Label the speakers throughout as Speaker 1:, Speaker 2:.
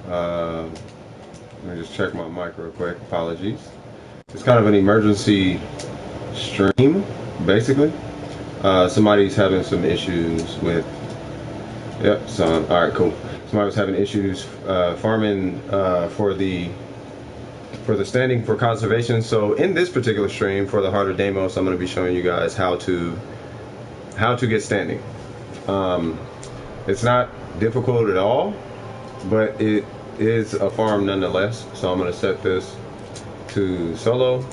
Speaker 1: Let me just check my mic real quick. Apologies. It's kind of an emergency stream, basically. Somebody's having some issues with. Yep. So all right, cool. Somebody was having issues farming for the standing for conservation. So in this particular stream for the Heart of Deimos, I'm going to be showing you guys how to get standing. It's not difficult at all, but it is a farm nonetheless. So I'm going to set this to solo.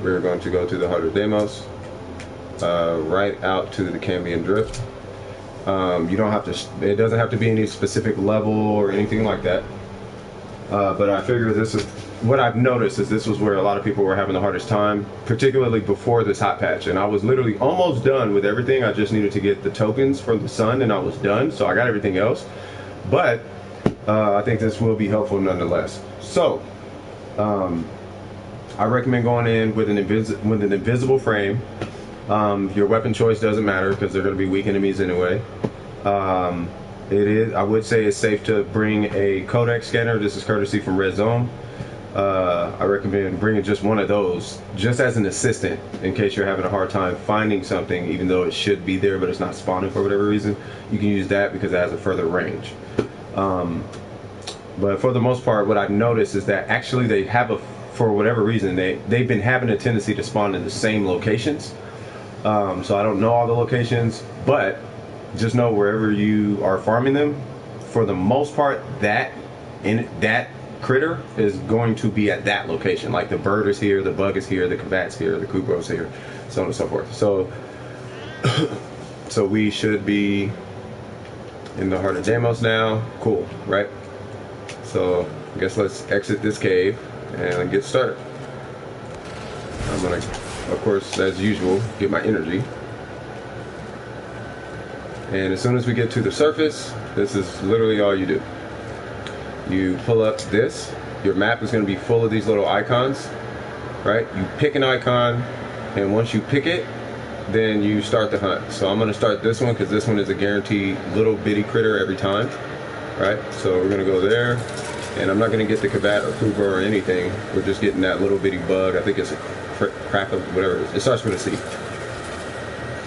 Speaker 1: We're going to go to the Heart of Deimos, right out to the Cambion Drift. You don't have to. It doesn't have to be any specific level or anything like that. But I figure this is what I've noticed is this was where a lot of people were having the hardest time, particularly before this hot patch. And I was literally almost done with everything. I just needed to get the tokens from the sun, and I was done. So I got everything else. But I think this will be helpful nonetheless. So I recommend going in with an invisible frame. Your weapon choice doesn't matter because they're going to be weak enemies anyway. I would say it's safe to bring a codex scanner. This is courtesy from Red Zone. I recommend bringing just one of those, just as an assistant, in case you're having a hard time finding something, even though it should be there, but it's not spawning for whatever reason. You can use that because it has a further range. But for the most part, what I've noticed is that actually they have for whatever reason, they've been having a tendency to spawn in the same locations. So I don't know all the locations, but just know wherever you are farming them, for the most part, that critter is going to be at that location. Like the bird is here, the bug is here, the cavat's here, the kubro's here, so on and so forth. So, so we should be in the Heart of Deimos now. Cool, right? So I guess let's exit this cave and get started. I'm gonna, of course, as usual, get my energy. And as soon as we get to the surface, this is literally all you do. You pull up this. Your map is going to be full of these little icons, right? You pick an icon, and once you pick it, then you start the hunt. So I'm going to start this one because this one is a guaranteed little bitty critter every time, right? So we're going to go there, and I'm not going to get the cavat or kubra or anything. We're just getting that little bitty bug. I think it's a crack of whatever it is. It starts with a C.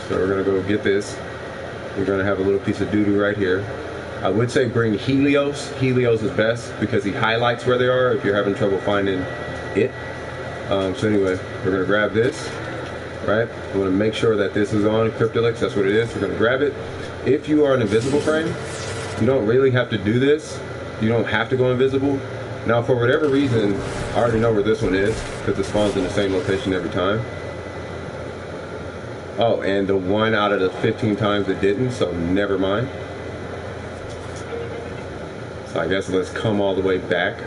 Speaker 1: So we're going to go get this. You're going to have a little piece of doo-doo right here. I would say bring Helios. Helios is best because he highlights where they are if you're having trouble finding it. So anyway, we're going to grab this, right? I'm going to make sure that this is on Kryptolox. That's what it is. We're going to grab it. If you are an invisible frame, you don't really have to do this. You don't have to go invisible. Now, for whatever reason, I already know where this one is because it spawns in the same location every time. Oh, and the one out of the 15 times it didn't, so never mind. So I guess let's come all the way back.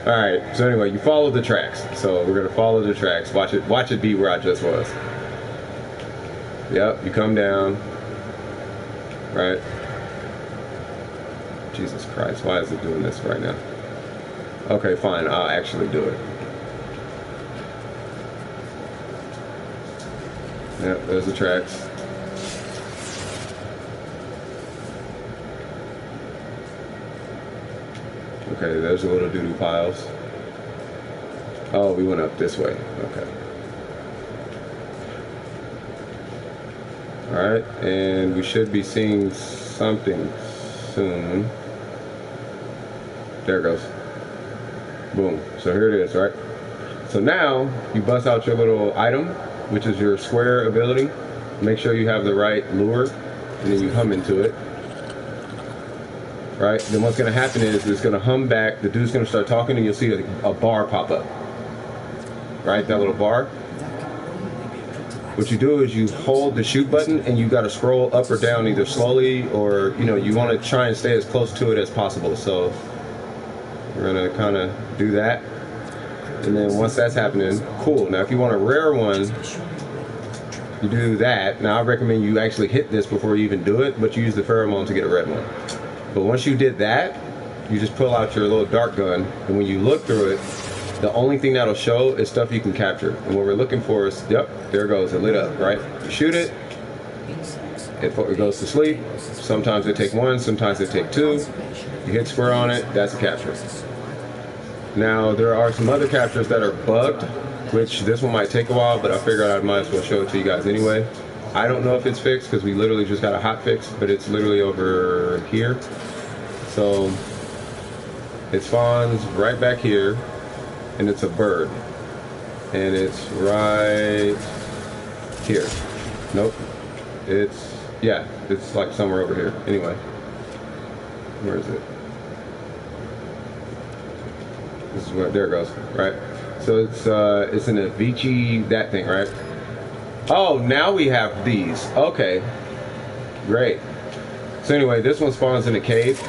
Speaker 1: Alright, so anyway, you follow the tracks. So we're going to follow the tracks. Watch it be where I just was. Yep, you come down. Right. Jesus Christ, why is it doing this right now? Okay, fine, I'll actually do it. Yep, there's the tracks. Okay, there's the little doo-doo piles. Oh, we went up this way. Okay. Alright, and we should be seeing something soon. There it goes. Boom. So here it is, right? So now, you bust out your little item, which is your square ability. Make sure you have the right lure, and then you hum into it. Right? Then what's going to happen is it's going to hum back, the dude's going to start talking, and you'll see a bar pop up. Right? That little bar. What you do is you hold the shoot button, and you got to scroll up or down either slowly, or you want to try and stay as close to it as possible. So we're going to kind of do that. And then once that's happening, cool. Now if you want a rare one, you do that. Now I recommend you actually hit this before you even do it, but you use the pheromone to get a red one. But once you did that, you just pull out your little dart gun, and when you look through it, the only thing that'll show is stuff you can capture. And what we're looking for is, yep, there it goes, it lit up, right? You shoot it, it goes to sleep. Sometimes they take one, sometimes they take two. You hit square on it, that's a capture. Now there are some other captures that are bugged, which this one might take a while, but I figured I might as well show it to you guys anyway. I don't know if it's fixed because we literally just got a hot fix, but it's literally over here. So it spawns right back here, and it's a bird, and it's right here. Nope, it's, yeah, it's like somewhere over here. Anyway, where is it? This is where, there it goes, right? So it's an Avichaea, that thing, right? Oh, now we have these. Okay, great. So anyway, this one spawns in a cave.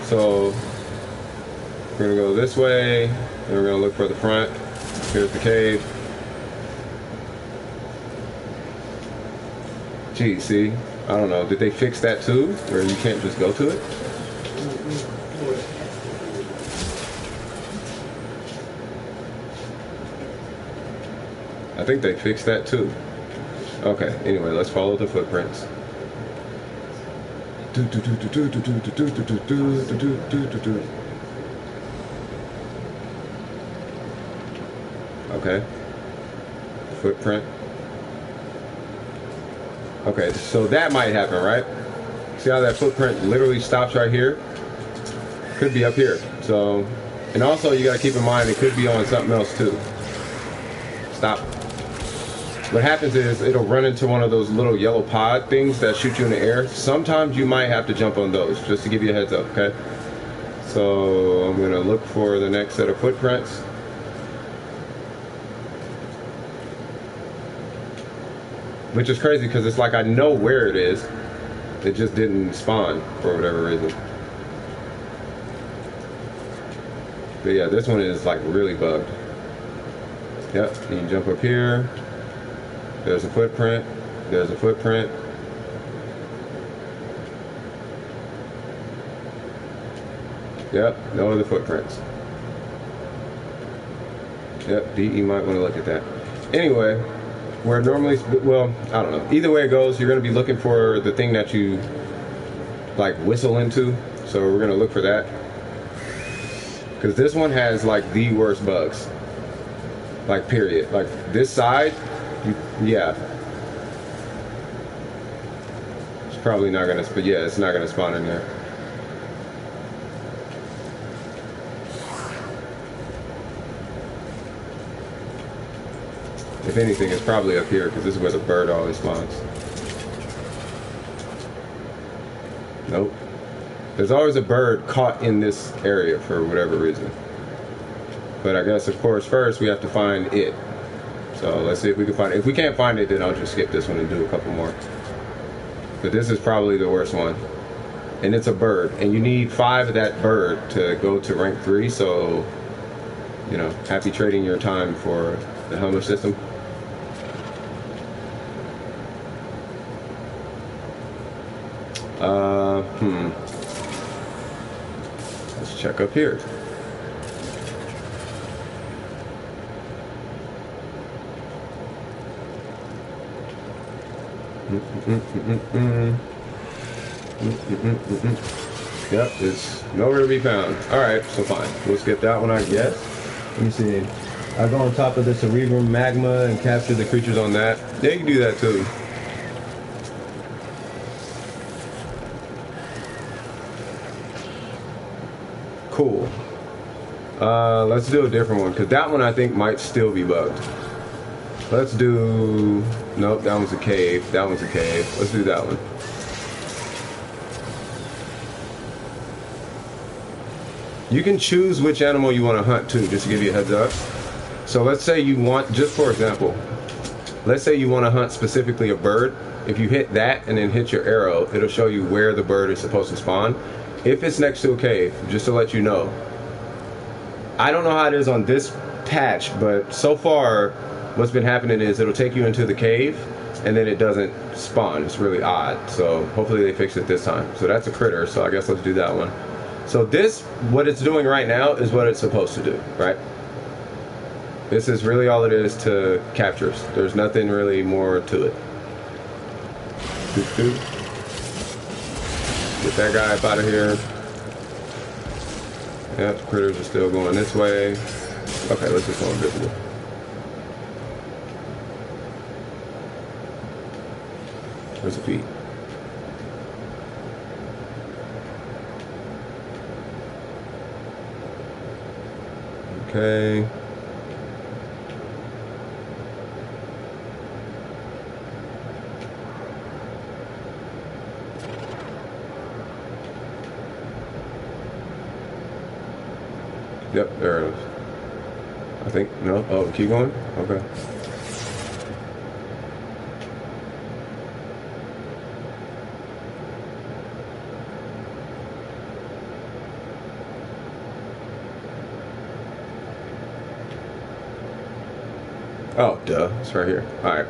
Speaker 1: So we're gonna go this way, and we're gonna look for the front. Here's the cave. Gee, see, I don't know. Did they fix that too, where you can't just go to it? I think they fixed that too. Okay, anyway, let's follow the footprints. Okay. Footprint. Okay, so that might happen, right? See how that footprint literally stops right here? Could be up here. So, and also you gotta keep in mind it could be on something else too. Stop. What happens is it'll run into one of those little yellow pod things that shoot you in the air. Sometimes you might have to jump on those, just to give you a heads up, okay? So I'm gonna look for the next set of footprints. Which is crazy because it's like I know where it is. It just didn't spawn for whatever reason. But yeah, this one is like really bugged. Yep, you can jump up here. There's a footprint. There's a footprint. Yep, no other footprints. Yep, you might want to look at that. Anyway, where normally, well, I don't know. Either way it goes, you're going to be looking for the thing that you like whistle into. So we're going to look for that. Because this one has like the worst bugs. Like period. Like this side, yeah. It's probably not going to, but yeah, it's not going to spawn in there. If anything, it's probably up here because this is where the bird always spawns. Nope. There's always a bird caught in this area for whatever reason. But I guess, of course, first we have to find it. So let's see if we can find it. If we can't find it, then I'll just skip this one and do a couple more. But this is probably the worst one. And it's a bird. And you need 5 of that bird to go to rank 3. So, you know, happy trading your time for the helmet system. Let's check up here. Yep, it's nowhere to be found. Alright, so fine. We'll skip that one, I guess. Let me see. I'll go on top of the cerebrum magma and capture the creatures on that. Yeah, you can do that too. Cool. Let's do a different one, because that one I think might still be bugged. Let's do... Nope, that one's a cave. That one's a cave. Let's do that one. You can choose which animal you want to hunt too, just to give you a heads up. So let's say you want, just for example, let's say you want to hunt specifically a bird. If you hit that and then hit your arrow, it'll show you where the bird is supposed to spawn. If it's next to a cave, just to let you know. I don't know how it is on this patch, but so far what's been happening is it'll take you into the cave and then it doesn't spawn. It's really odd. So hopefully they fix it this time. So that's a critter, so I guess let's do that one. So this, what it's doing right now is what it's supposed to do, right? This is really all it is to captures. There's nothing really more to it. Get that guy up out of here. Yep, critters are still going this way. Okay, let's just go invisible. Where's the feet? Okay. Yep, there it is. I think, no, oh, keep going? Okay. Oh, duh, it's right here. All right.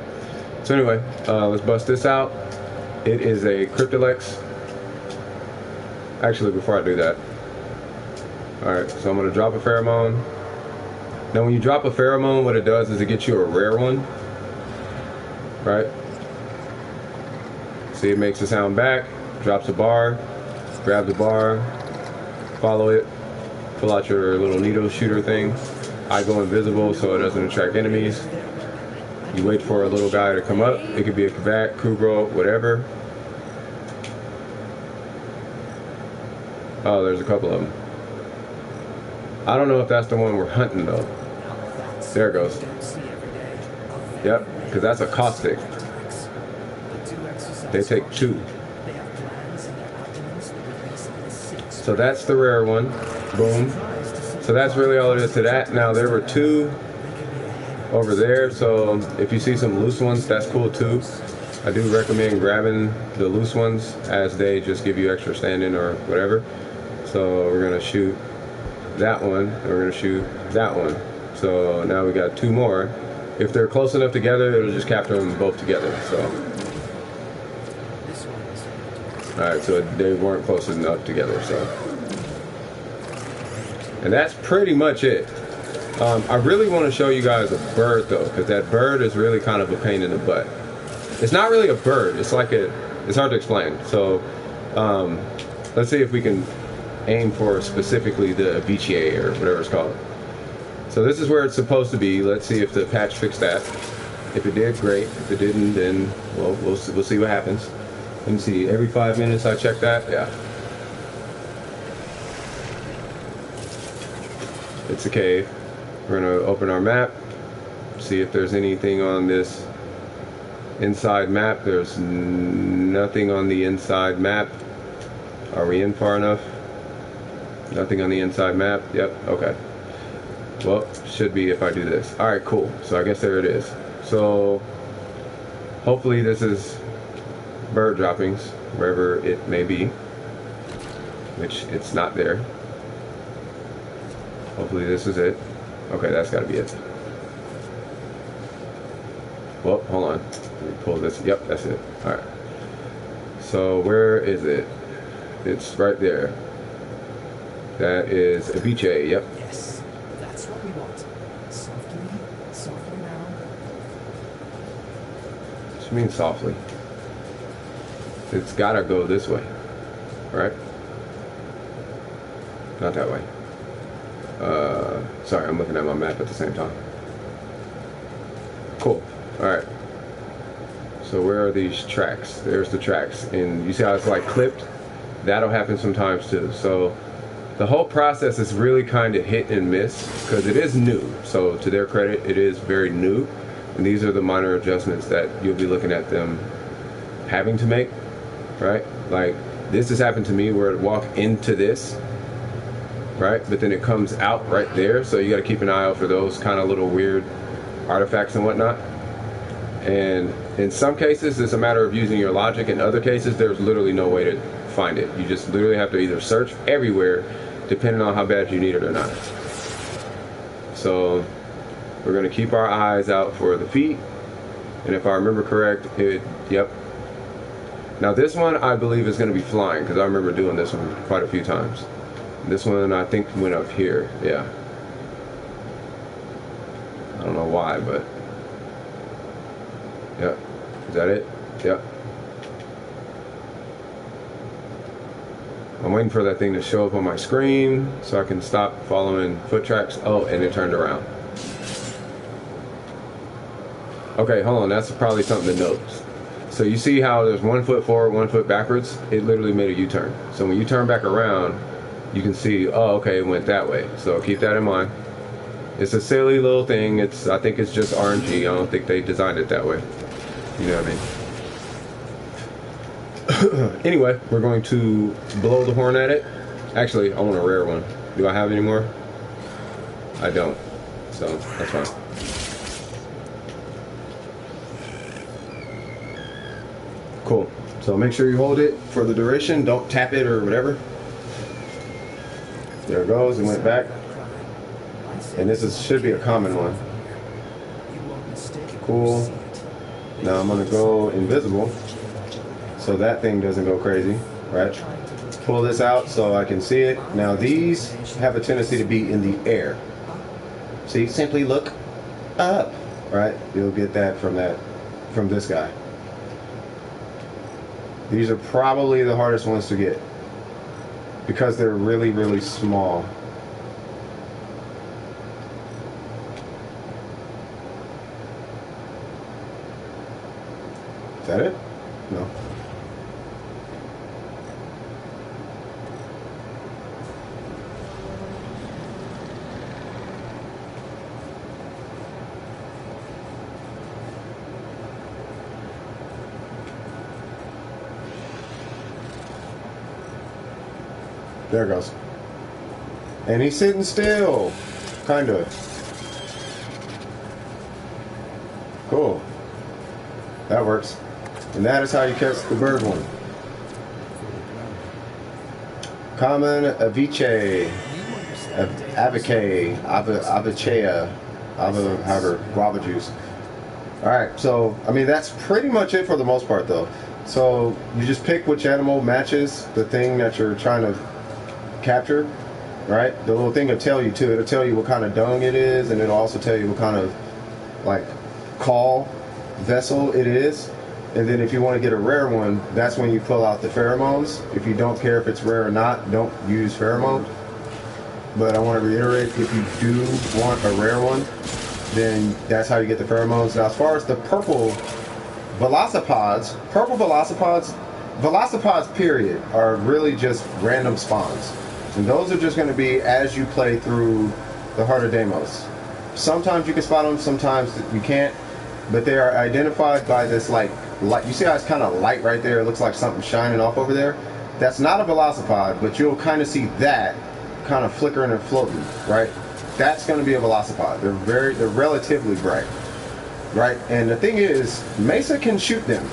Speaker 1: So anyway, let's bust this out. It is a Kryptolox. Actually, before I do that, all right, so I'm gonna drop a pheromone. Now when you drop a pheromone, what it does is it gets you a rare one, right? See, it makes a sound back, drops a bar, grab the bar, follow it, pull out your little needle shooter thing. I go invisible so it doesn't attract enemies. You wait for a little guy to come up. It could be a Kvat, Kubro, whatever. Oh, there's a couple of them. I don't know if that's the one we're hunting though. There it goes. Yep, because that's a caustic. They take 2. So that's the rare one. Boom. So that's really all it is to that. Now there were 2 over there, so if you see some loose ones, that's cool too. I do recommend grabbing the loose ones as they just give you extra standing or whatever. So we're gonna shoot that one, and we're gonna shoot that one. So now we got 2 more. If they're close enough together, it'll just capture them both together. So, all right, so they weren't close enough together. So, and that's pretty much it. I really want to show you guys a bird though, because that bird is really kind of a pain in the butt. It's not really a bird. It's like it's hard to explain. So, let's see if we can aim for specifically the Avichaea or whatever it's called. So this is where it's supposed to be. Let's see if the patch fixed that. If it did, great. If it didn't, then well, we'll see what happens. Let me see. Every 5 minutes I check that. Yeah. It's a cave. We're gonna open our map. See if there's anything on this inside map. There's nothing on the inside map. Are we in far enough? Nothing on the inside map. Yep. Okay. Well, should be if I do this. All right, cool. So I guess there it is. So hopefully this is bird droppings, wherever it may be, which it's not there. Hopefully this is it. Okay, that's got to be it. Well, hold on. Let me pull this. Yep, that's it. All right. So where is it? It's right there. That is Avichaea. Yep.
Speaker 2: Yes, that's what we want. Softly, softly now.
Speaker 1: What do you mean softly? It's gotta go this way, right? Not that way. Sorry, I'm looking at my map at the same time. Cool. All right. So where are these tracks? There's the tracks, and you see how it's like clipped? That'll happen sometimes too. So the whole process is really kind of hit and miss because it is new. So to their credit, it is very new, and these are the minor adjustments that you'll be looking at them having to make, right? Like this has happened to me where it walk into this, right? But then it comes out right there. So you got to keep an eye out for those kind of little weird artifacts and whatnot. And in some cases, it's a matter of using your logic. In other cases, there's literally no way to find it. You just literally have to either search everywhere, depending on how bad you need it or not. So we're going to keep our eyes out for the feet. And if I remember correct, yep. Now this one I believe is going to be flying because I remember doing this one quite a few times. This one I think went up here. Yeah. I don't know why, but yep. Is that it? Yep. I'm waiting for that thing to show up on my screen so I can stop following foot tracks. Oh, and it turned around. Okay, hold on. That's probably something to note. So you see how there's 1 foot forward, 1 foot backwards? It literally made a U-turn. So when you turn back around, you can see, oh, okay, it went that way. So keep that in mind. It's a silly little thing. I think it's just RNG. I don't think they designed it that way. You know what I mean? Anyway, we're going to blow the horn at it. Actually, I want a rare one. Do I have any more? I don't. So that's fine. Cool. So make sure you hold it for the duration. Don't tap it or whatever. There it goes. It went back. And this should be a common one. Cool. Now I'm going to go invisible so that thing doesn't go crazy. Right? Pull this out so I can see it. Now these have a tendency to be in the air. See, simply look up. Right? You'll get that from this guy. These are probably the hardest ones to get because they're really, really small. Is that it? No. There it goes. And he's sitting still. Kinda. Cool. That works. And that is how you catch the bird one. Common Avichaea. Avichaea. However, guava juice. Alright, so, I mean, that's pretty much it for the most part, though. So, you just pick which animal matches the thing that you're trying to capture, right? The little thing will tell you too. It'll tell you what kind of dung it is, and it'll also tell you what kind of like call vessel it is. And then if you want to get a rare one, that's when you pull out the pheromones. If you don't care if it's rare or not, don't use pheromones. But I want to reiterate, if you do want a rare one, then that's how you get the pheromones. Now as far as the purple Velocipods period are really just random spawns. And those are just going to be as you play through the Heart of Deimos. Sometimes you can spot them, sometimes you can't. But they are identified by this light. You see how it's kind of light right there? It looks like something shining off over there. That's not a Velocipod, but you'll kind of see that kind of flickering and floating, right? That's going to be a Velocipod. They're relatively bright, right? And the thing is, Mesa can shoot them.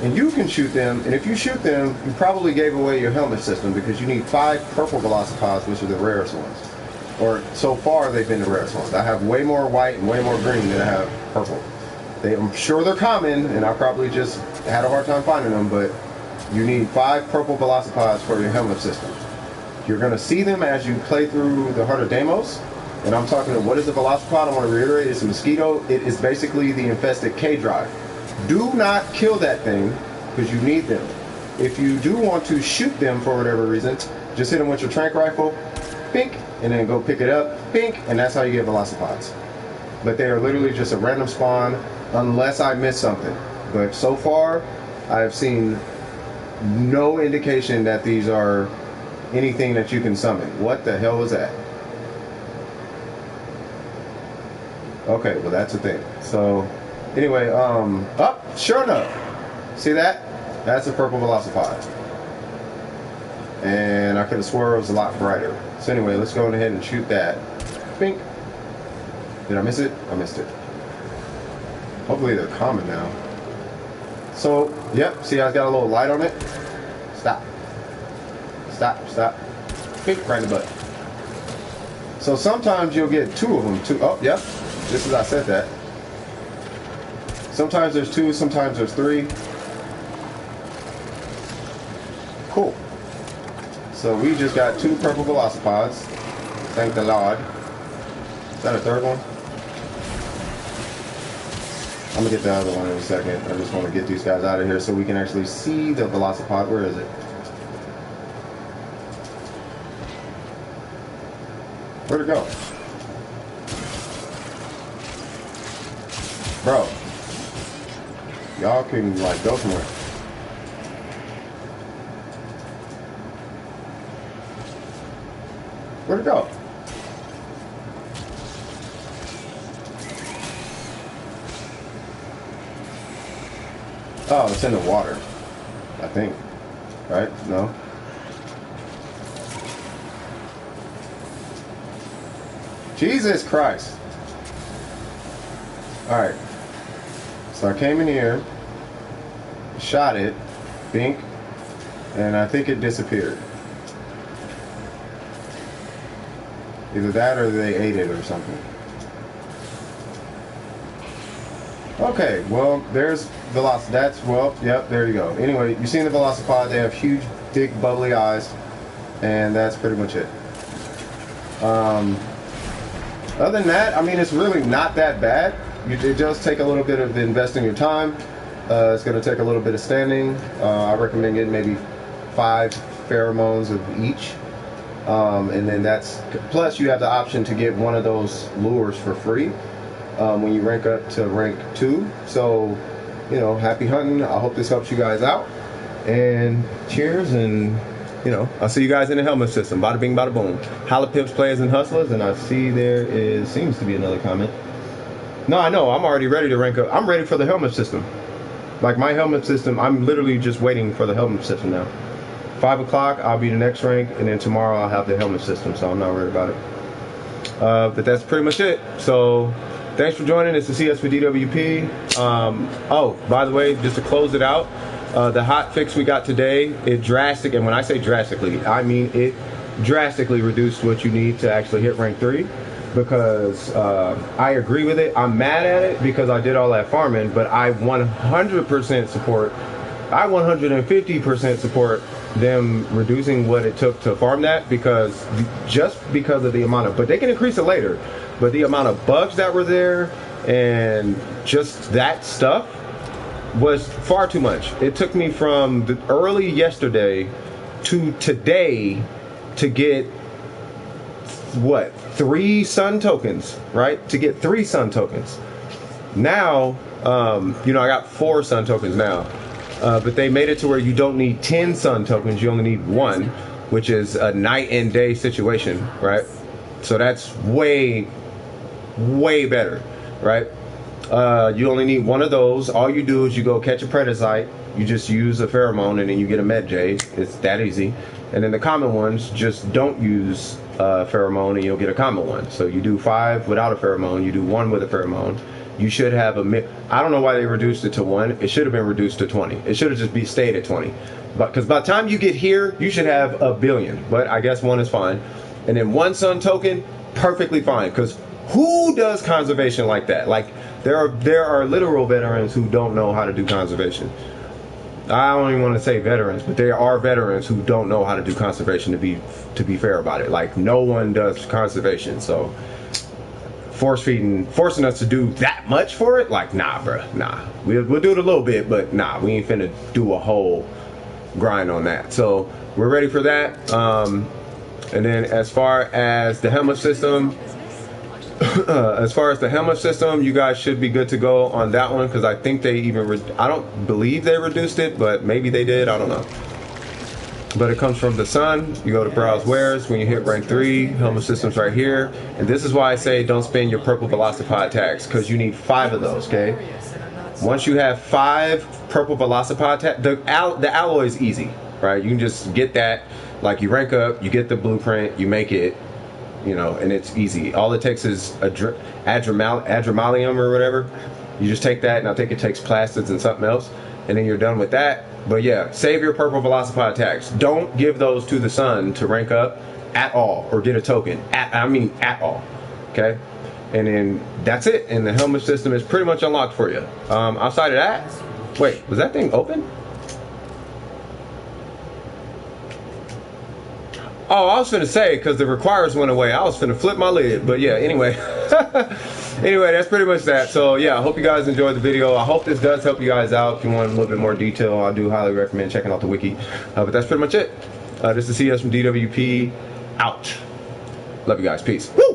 Speaker 1: And you can shoot them, and if you shoot them, you probably gave away your helmet system because you need 5 purple Velocipods, which are the rarest ones. Or so far, they've been the rarest ones. I have way more white and way more green than I have purple. I'm sure they're common, and I probably just had a hard time finding them, but you need 5 purple Velocipods for your helmet system. You're going to see them as you play through the Heart of Deimos. And I'm talking about what is a Velocipod? I want to reiterate, it's a mosquito. It is basically the infested K-Drive. Do not kill that thing because you need them. If you do want to shoot them for whatever reason, just hit them with your trank rifle, pink, and then go pick it up, pink, and that's how you get Velocipods. But they are literally just a random spawn unless I miss something. But so far, I've seen no indication that these are anything that you can summon. What the hell was that? Okay, well that's a thing. So anyway, sure enough, see that? That's a purple Velocipod. And I could have swore it was a lot brighter. So anyway, let's go ahead and shoot that. Bink. Did I miss it? I missed it. Hopefully they're common now. So, yep, see how it's got a little light on it? Stop. Stop, stop. Bink, right in the butt. So sometimes you'll get 2 of them. Oh, yep. Just as I said that. Sometimes there's 2, sometimes there's 3. Cool. So we just got 2 purple Velocipods. Thank the Lord. Is that a 3rd one? I'm gonna get the other one in a second. I just want to get these guys out of here so we can actually see the Velocipod. Where is it? Where'd it go? Bro. Y'all can like go somewhere. Where'd it go? Oh, it's in the water. I think. Right? No? Jesus Christ. Alright. So I came in here, shot it, bink, and I think it disappeared. Either that or they ate it or something. Okay, well, there's Velocipods. Well, yep, there you go. Anyway, you've seen the Velocipod. They have huge, big, bubbly eyes, and that's pretty much it. Other than that, I mean, it's really not that bad. It does take a little bit of investing your time. It's going to take a little bit of standing. I recommend getting maybe 5 pheromones of each. And then that's, plus you have the option to get one of those lures for free when you rank up to rank 2. So, you know, happy hunting. I hope this helps you guys out. And cheers, and, you know, I'll see you guys in the helmet system. Bada bing, bada boom. Holla Pips, Players, and Hustlers. And I see there seems to be another comment. No, I know. I'm already ready to rank up. I'm ready for the helmet system. Like my helmet system, I'm literally just waiting for the helmet system now. 5 o'clock, I'll be the next rank, and then tomorrow I'll have the helmet system, so I'm not worried about it. But that's pretty much it. So thanks for joining. It's the CS for DWP. Oh, by the way, just to close it out, the hot fix we got today, it drastic, and when I say drastically, I mean it drastically reduced what you need to actually hit rank 3. Because I agree with it. I'm mad at it because I did all that farming, but I 100% support, I 150% support them reducing what it took to farm that, because just because of the amount of, but they can increase it later, but the amount of bugs that were there and just that stuff was far too much. It took me from the early yesterday to today to get what, 3 sun tokens, right? To get 3 sun tokens. Now, you know, I got 4 sun tokens now, but they made it to where you don't need 10 sun tokens, you only need 1, which is a night and day situation, right? So that's way better, right? You only need 1 of those. All you do is you go catch a predacite, you just use a pheromone, and then you get a med jade. It's that easy. And then the common ones, just don't use pheromone and you'll get a common one. So you do 5 without a pheromone, you do 1 with a pheromone. You should have I don't know why they reduced it to 1. It should have been reduced to 20. It should have just stayed at 20. But because by the time you get here, you should have a billion. But I guess 1 is fine. And then 1 sun token, perfectly fine. Because who does conservation like that? Like there are literal veterans who don't know how to do conservation. I don't even want to say veterans, but there are veterans who don't know how to do conservation, to be fair about it. Like no one does conservation, so forcing us to do that much for it, like nah, bruh, nah. We'll do it a little bit, but nah, we ain't finna do a whole grind on that. So we're ready for that. And then as far as the helmet system, you guys should be good to go on that one, because I think they even I don't believe they reduced it, but maybe they did, I don't know. But it comes from the sun. You go to browse wares. When you hit rank 3, helmet system's right here. And this is why I say don't spend your purple Velocipod tags, because you need 5 of those, okay? Once you have 5 purple Velocipod tags, the alloy is easy, right? You can just get that, like you rank up, you get the blueprint, you make it, you know, and it's easy. All it takes is adramalium or whatever. You just take that, and I think it takes plastids and something else, and then you're done with that. But yeah, save your purple Velocipod tags. Don't give those to the sun to rank up at all, or get a token. At all. Okay? And then that's it. And the helmet system is pretty much unlocked for you. Outside of that, wait, was that thing open? Oh, I was finna say, because the requires went away, I was finna flip my lid. But yeah, anyway. Anyway, that's pretty much that. So yeah, I hope you guys enjoyed the video. I hope this does help you guys out. If you want a little bit more detail, I do highly recommend checking out the wiki. But that's pretty much it. This is CS from DWP, out. Love you guys. Peace.
Speaker 3: Woo!